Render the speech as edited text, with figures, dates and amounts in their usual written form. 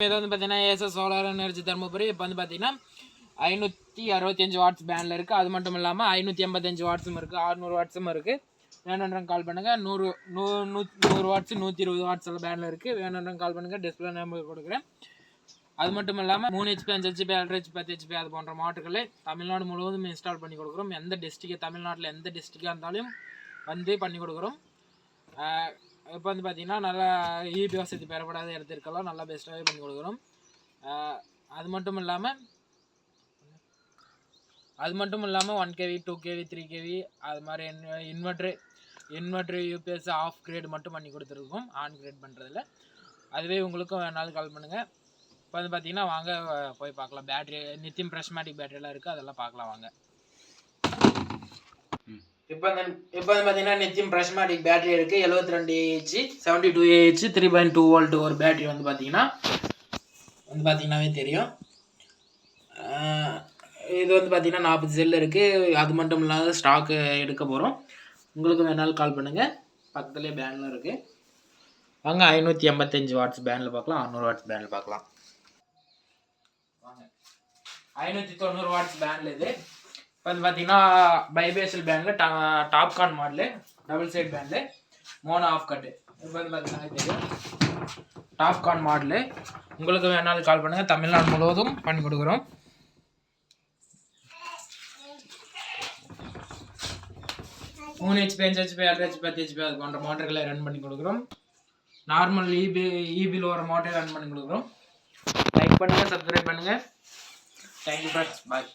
இது வந்து பார்த்தீங்கன்னா ஏஎஸ்எஸ் சோலார் எனர்ஜி தருமபுரி. இப்போ வந்து பார்த்தீங்கன்னா 565 வாட்ஸ் பேனில் இருக்குது. அது மட்டும் இல்லாமல் 585 வாட்ஸும் இருக்குது, 600 வாட்ஸும் இருக்குது. வேணுன்றவங்க கால் பண்ணுங்கள். 100 வாட்ஸு 120 வாட்ஸ் எல்லாம் பேனில் இருக்குது. வேணுன்றவங்க கால் பண்ணுங்கள். டிஸ்பிளே நம்பர் கொடுக்குறேன். அது மட்டும் இல்லாமல் 3 HP 5 HP 1.5 HP 10 HP அது போன்ற மோட்டர்களை தமிழ்நாடு முழுவதும் இன்ஸ்டால் பண்ணி கொடுக்குறோம். எந்த டிஸ்ட்ரிக்ட் தமிழ்நாட்டில் எந்த டிஸ்ட்ரிக்டாக இருந்தாலும் வந்து பண்ணி கொடுக்குறோம். இப்போ வந்து பார்த்தீங்கன்னா நல்லா இபி வசதி பெறப்படாத இடத்திற்கெல்லாம் நல்லா பெஸ்ட்டாகவே பண்ணி கொடுக்குறோம். அது மட்டும் இல்லாமல் 1 kV 2 kV 3 kV அது மாதிரி இன்வெர்ட்ரு யூபிஎஸ் ஆஃப் கிரேட் மட்டும் பண்ணி கொடுத்துருக்கோம். ஆன் கிரேட் பண்ணுறதில்ல. அதுவே உங்களுக்கும் வேணாலும் கால் பண்ணுங்கள். இப்போ வந்து பார்த்தீங்கன்னா வாங்க போய் பார்க்கலாம். பேட்ரி நித்தியம் ப்ரிஸ்மாட்டிக் பேட்டரியெல்லாம் இருக்குது, அதெல்லாம் பார்க்கலாம் வாங்க. இப்போ வந்து பார்த்தீங்கன்னா நித்தியம் ப்ரிஸ்மாட்டிக் பேட்டரி இருக்குது. 72 AH 72 AH 3.2 volt ஒரு பேட்டரி வந்து பார்த்தீங்கன்னாவே தெரியும். இது வந்து பார்த்தீங்கன்னா 40 செல் இருக்குது. அது மட்டும் இல்லாத ஸ்டாக்கு எடுக்க போகிறோம். உங்களுக்கு வேணாலும் கால் பண்ணுங்கள். பக்கத்துலேயே பேனில் இருக்குது. வாங்க 585 வாட்ஸ் பேனில் பார்க்கலாம், 600 வாட்ஸ் பேனில் பார்க்கலாம். வாங்க 590 வாட்ஸ் பேனில் இது. இப்போ வந்து பார்த்தீங்கன்னா பைபேஷல் பேனில் டாப்கான் மாடலு, டபுள் சைட் பேனில், மோனோ ஆஃப் கட்டு. இப்போ வந்து பார்த்தீங்கன்னா தெரியும் டாப்கான் மாடலு. உங்களுக்கு வேணாலும் கால் பண்ணுங்கள். தமிழ்நாடு முழுவதும் பண்ணி கொடுக்குறோம். மூணு HP 5 HP 1.5 HP 10 HP அது போன்ற மோட்டர்களை ரன் பண்ணி கொடுக்குறோம். நார்மல் இபியில் வர மோட்டர் ரன் பண்ணி கொடுக்குறோம். லைக் பண்ணுங்கள், சப்ஸ்கிரைப் பண்ணுங்கள். தேங்க்யூ ஃப்ரெண்ட்ஸ், பாய்.